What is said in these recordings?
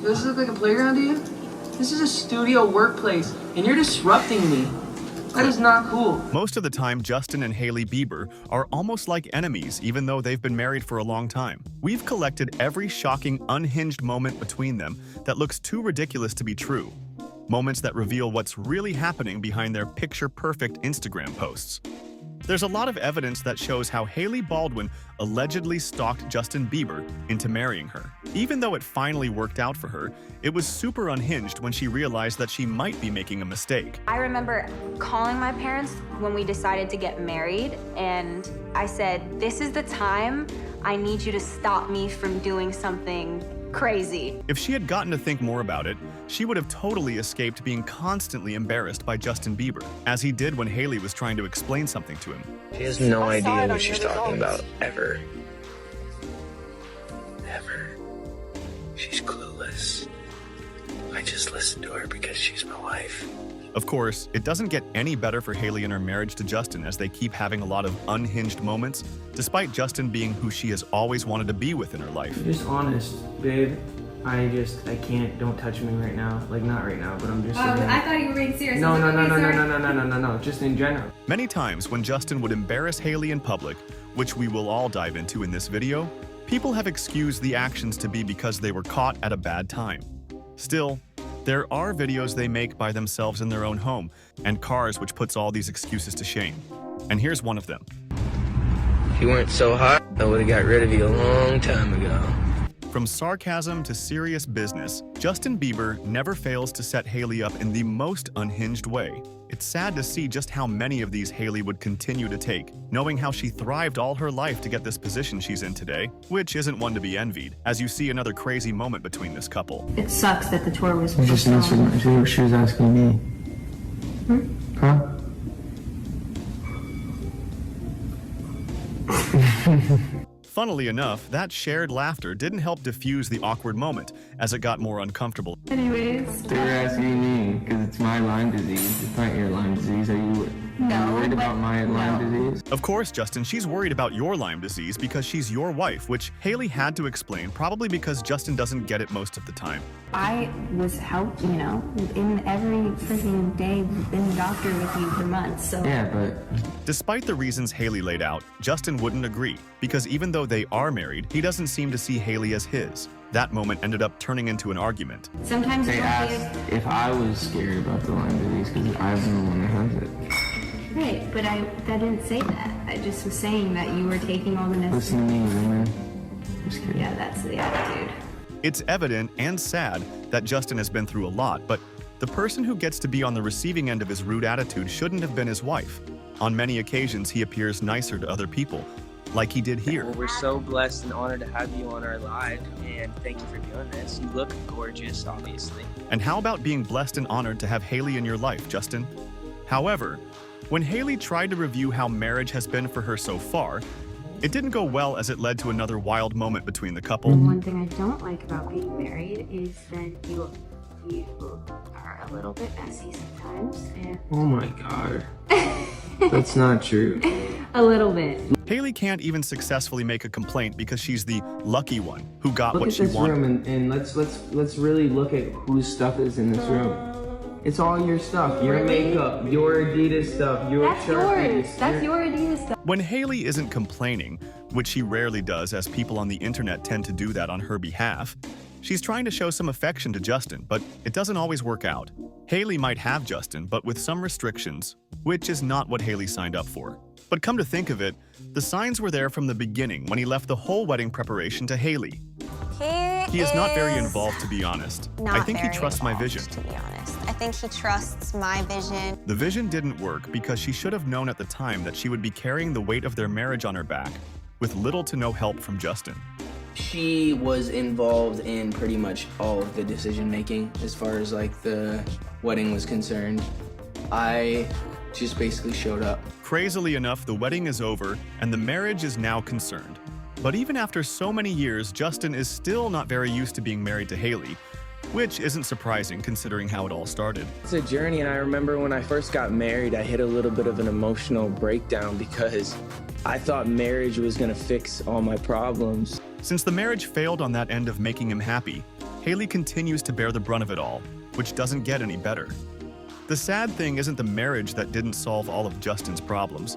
Does this look like a playground to you? This is a studio workplace, and you're disrupting me. That is not cool. Most of the time, Justin and Hailey Bieber are almost like enemies, even though they've been married for a long time. We've collected every shocking, unhinged moment between them that looks too ridiculous to be true. Moments that reveal what's really happening behind their picture-perfect Instagram posts. There's a lot of evidence that shows how Hailey Baldwin allegedly stalked Justin Bieber into marrying her. Even though it finally worked out for her, it was super unhinged when she realized that she might be making a mistake. I remember calling my parents when we decided to get married, and I said, "This is the time. I need you to stop me from doing something crazy." If she had gotten to think more about it, she would have totally escaped being constantly embarrassed by Justin Bieber, as he did when Hailey was trying to explain something to him. She has no idea what she's talking about, ever. Ever. She's clueless. I just listen to her because she's my wife. Of course, it doesn't get any better for Hailey in her marriage to Justin, as they keep having a lot of unhinged moments, despite Justin being who she has always wanted to be with in her life. You're just honest, babe. I can't, don't touch me right now. Like, not right now, but I'm just saying. I thought you were being serious. No, just in general. Many times when Justin would embarrass Hailey in public, which we will all dive into in this video, people have excused the actions to be because they were caught at a bad time. Still, there are videos they make by themselves in their own home, and cars which puts all these excuses to shame. And here's one of them. If you weren't so hot, I would have got rid of you a long time ago. From sarcasm to serious business, Justin Bieber never fails to set Hailey up in the most unhinged way. It's sad to see just how many of these Hailey would continue to take, knowing how she thrived all her life to get this position she's in today, which isn't one to be envied, as you see another crazy moment between this couple. It sucks that the tour was I just answered what she was asking me. Huh? Funnily enough, that shared laughter didn't help diffuse the awkward moment, as it got more uncomfortable. Anyways. They were asking me, because it's my Lyme disease. It's not your Lyme disease. Are you worried about my Lyme disease? Of course, Justin, she's worried about your Lyme disease because she's your wife, which Hailey had to explain, probably because Justin doesn't get it most of the time. I was helped, in every freaking day, in the doctor with you for months, so. Yeah, but... Despite the reasons Hailey laid out, Justin wouldn't agree, because even though they are married, he doesn't seem to see Hailey as his. That moment ended up turning into an argument. Sometimes They asked if I was scared about the Lyme disease, because I'm the one that has it. Right, but I didn't say that. I just was saying that you were taking all the necessary... Listen to me, woman. Just kidding. Yeah, that's the attitude. It's evident and sad that Justin has been through a lot, but the person who gets to be on the receiving end of his rude attitude shouldn't have been his wife. On many occasions, he appears nicer to other people, like he did here. Well, we're so blessed and honored to have you on our live, and thank you for doing this. You look gorgeous, obviously. And how about being blessed and honored to have Hailey in your life, Justin? However, when Hailey tried to review how marriage has been for her so far, it didn't go well, as it led to another wild moment between the couple. One thing I don't like about being married is that you are a little bit messy sometimes. And Oh my god. That's not true. a little bit. Hailey can't even successfully make a complaint because she's the lucky one who got Look what at she this wanted. room and let's really look at whose stuff is in this room. It's all your stuff, your makeup, your Adidas stuff, your That's Sharpies, yours. That's your Adidas stuff. When Hailey isn't complaining, which she rarely does, as people on the internet tend to do that on her behalf, she's trying to show some affection to Justin, but it doesn't always work out. Hailey might have Justin, but with some restrictions, which is not what Hailey signed up for. But come to think of it, the signs were there from the beginning when he left the whole wedding preparation to Hailey. He is not very involved, to be honest. I think he trusts my vision. To be honest, I think he trusts my vision. The vision didn't work because she should have known at the time that she would be carrying the weight of their marriage on her back, with little to no help from Justin. She was involved in pretty much all of the decision making as far as like the wedding was concerned. I just basically showed up. Crazily enough, the wedding is over and the marriage is now concerned. But even after so many years, Justin is still not very used to being married to Hailey, which isn't surprising considering how it all started. It's a journey, and I remember when I first got married, I hit a little bit of an emotional breakdown because I thought marriage was gonna fix all my problems. Since the marriage failed on that end of making him happy, Haley continues to bear the brunt of it all, which doesn't get any better. The sad thing isn't the marriage that didn't solve all of Justin's problems.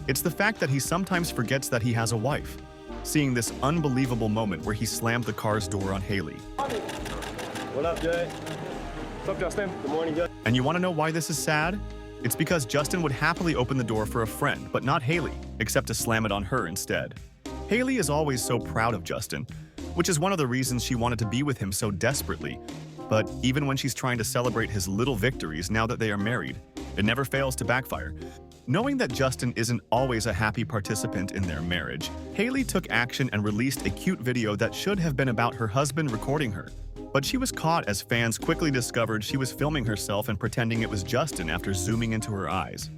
It's the fact that he sometimes forgets that he has a wife. Seeing this unbelievable moment where he slammed the car's door on Haley. What up, Jay? What's up, Justin? Good morning, Jay. And you want to know why this is sad? It's because Justin would happily open the door for a friend, but not Haley, except to slam it on her instead. Haley is always so proud of Justin, which is one of the reasons she wanted to be with him so desperately. But even when she's trying to celebrate his little victories now that they are married, it never fails to backfire. Knowing that Justin isn't always a happy participant in their marriage, Haley took action and released a cute video that should have been about her husband recording her. But she was caught as fans quickly discovered she was filming herself and pretending it was Justin after zooming into her eyes.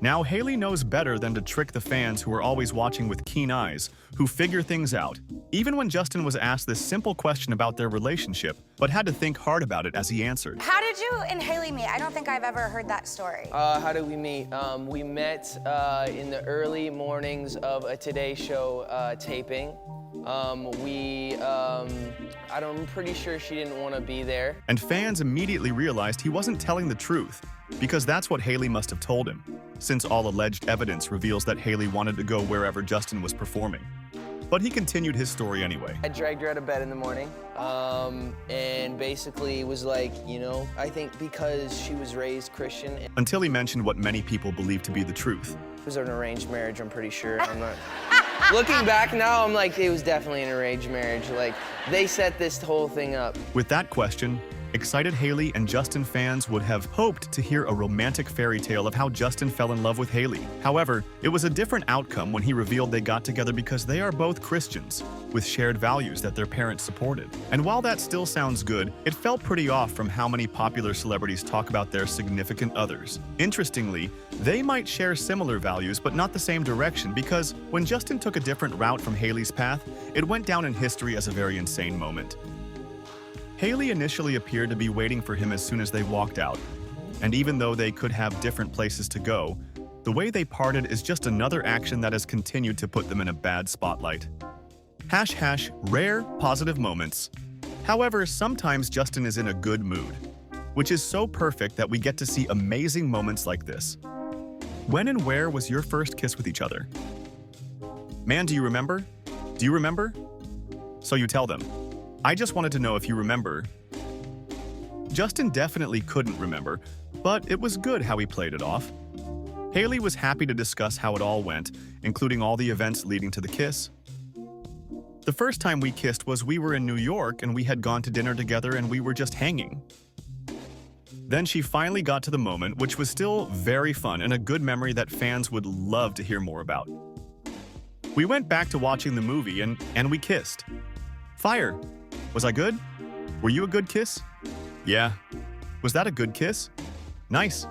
Now, Haley knows better than to trick the fans who are always watching with keen eyes, who figure things out. Even when Justin was asked this simple question about their relationship, but had to think hard about it as he answered. How did you and Haley meet? I don't think I've ever heard that story. How did we meet? We met in the early mornings of a Today Show taping. I'm pretty sure she didn't want to be there. And fans immediately realized he wasn't telling the truth, because that's what Haley must have told him, since all alleged evidence reveals that Haley wanted to go wherever Justin was performing. But he continued his story anyway. I dragged her out of bed in the morning, and basically was like, I think because she was raised Christian. Until he mentioned what many people believe to be the truth. It was an arranged marriage, I'm pretty sure. I'm not... Looking back now, I'm like, it was definitely an arranged marriage. Like, they set this whole thing up. With that question, excited Haley and Justin fans would have hoped to hear a romantic fairy tale of how Justin fell in love with Haley. However, it was a different outcome when he revealed they got together because they are both Christians, with shared values that their parents supported. And while that still sounds good, it felt pretty off from how many popular celebrities talk about their significant others. Interestingly, they might share similar values but not the same direction, because when Justin took a different route from Haley's path, it went down in history as a very insane moment. Haley initially appeared to be waiting for him as soon as they walked out, and even though they could have different places to go, the way they parted is just another action that has continued to put them in a bad spotlight. # rare positive moments. However, sometimes Justin is in a good mood, which is so perfect that we get to see amazing moments like this. When and where was your first kiss with each other? Man, do you remember? Do you remember? So you tell them. I just wanted to know if you remember. Justin definitely couldn't remember, but it was good how he played it off. Haley was happy to discuss how it all went, including all the events leading to the kiss. The first time we kissed was we were in New York and we had gone to dinner together and we were just hanging. Then she finally got to the moment, which was still very fun and a good memory that fans would love to hear more about. We went back to watching the movie and we kissed. Fire! Was I good? Were you a good kiss? Yeah. Was that a good kiss? Nice.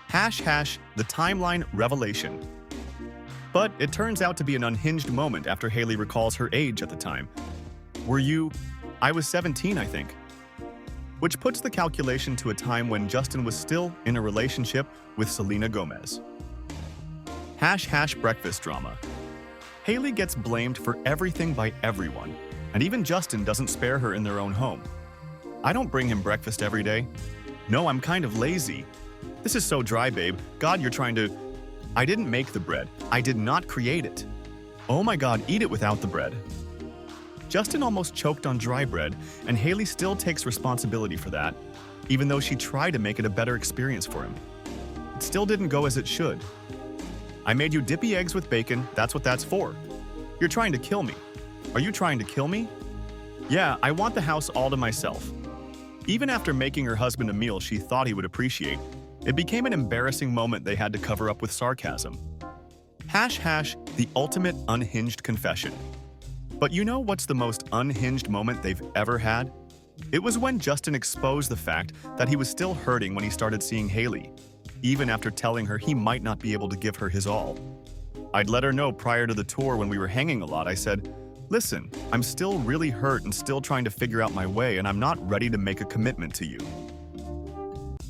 # the timeline revelation. But it turns out to be an unhinged moment after Haley recalls her age at the time. Were you? I was 17, I think. Which puts the calculation to a time when Justin was still in a relationship with Selena Gomez. # breakfast drama. Haley gets blamed for everything by everyone, and even Justin doesn't spare her in their own home. I don't bring him breakfast every day. No, I'm kind of lazy. This is so dry, babe. God, you're trying to... I didn't make the bread. I did not create it. Oh my God, eat it without the bread. Justin almost choked on dry bread, and Haley still takes responsibility for that, even though she tried to make it a better experience for him. It still didn't go as it should. I made you dippy eggs with bacon, that's what that's for. You're trying to kill me. Are you trying to kill me? Yeah, I want the house all to myself. Even after making her husband a meal she thought he would appreciate, it became an embarrassing moment they had to cover up with sarcasm. # the ultimate unhinged confession. But you know what's the most unhinged moment they've ever had? It was when Justin exposed the fact that he was still hurting when he started seeing Haley, even after telling her he might not be able to give her his all. I'd let her know prior to the tour when we were hanging a lot. I said, listen, I'm still really hurt and still trying to figure out my way, and I'm not ready to make a commitment to you.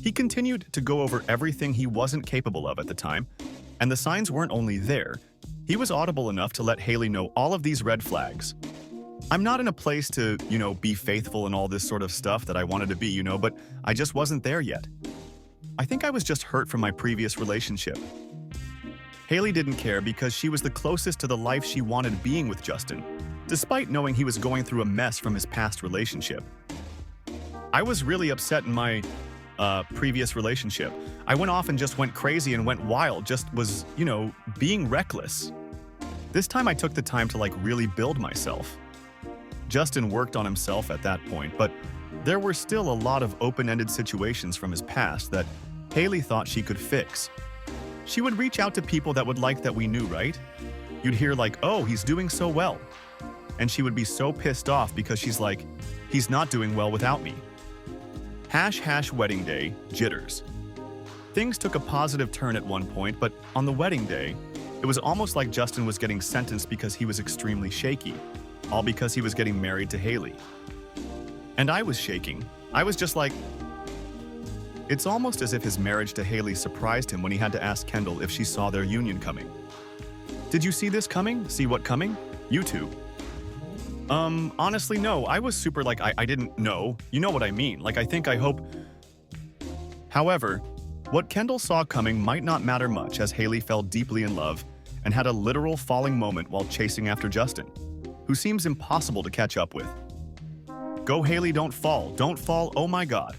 He continued to go over everything he wasn't capable of at the time, and the signs weren't only there. He was audible enough to let Haley know all of these red flags. I'm not in a place to, be faithful and all this sort of stuff that I wanted to be, but I just wasn't there yet. I think I was just hurt from my previous relationship. Haley didn't care because she was the closest to the life she wanted being with Justin, despite knowing he was going through a mess from his past relationship. I was really upset in my previous relationship. I went off and just went crazy and went wild, just was, being reckless. This time I took the time to really build myself. Justin worked on himself at that point, but there were still a lot of open-ended situations from his past that Haley thought she could fix. She would reach out to people that would like that we knew, right? You'd hear oh, he's doing so well. And she would be so pissed off because she's like, he's not doing well without me. # wedding day, jitters. Things took a positive turn at one point, but on the wedding day, it was almost like Justin was getting sentenced because he was extremely shaky, all because he was getting married to Haley. And I was shaking. I was just like, it's almost as if his marriage to Haley surprised him when he had to ask Kendall if she saw their union coming. Did you see this coming? See what coming? You too. Honestly, no. I was super I didn't know. You know what I mean. I hope. However, what Kendall saw coming might not matter much as Haley fell deeply in love and had a literal falling moment while chasing after Justin, who seems impossible to catch up with. Go Haley, don't fall, oh my god.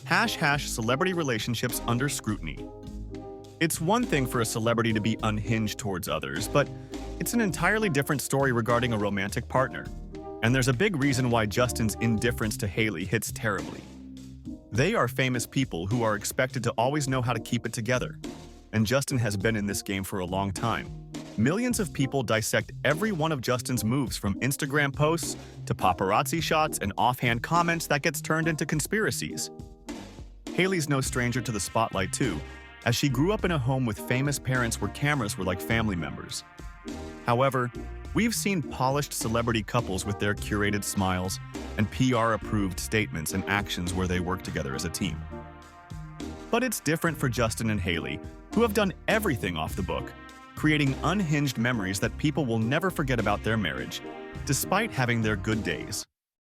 # celebrity relationships under scrutiny. It's one thing for a celebrity to be unhinged towards others, but it's an entirely different story regarding a romantic partner. And there's a big reason why Justin's indifference to Haley hits terribly. They are famous people who are expected to always know how to keep it together. And Justin has been in this game for a long time. Millions of people dissect every one of Justin's moves, from Instagram posts to paparazzi shots and offhand comments that gets turned into conspiracies. Haley's no stranger to the spotlight too, as she grew up in a home with famous parents where cameras were like family members. However, we've seen polished celebrity couples with their curated smiles and PR-approved statements and actions where they work together as a team. But it's different for Justin and Haley, who have done everything off the book, creating unhinged memories that people will never forget about their marriage, despite having their good days.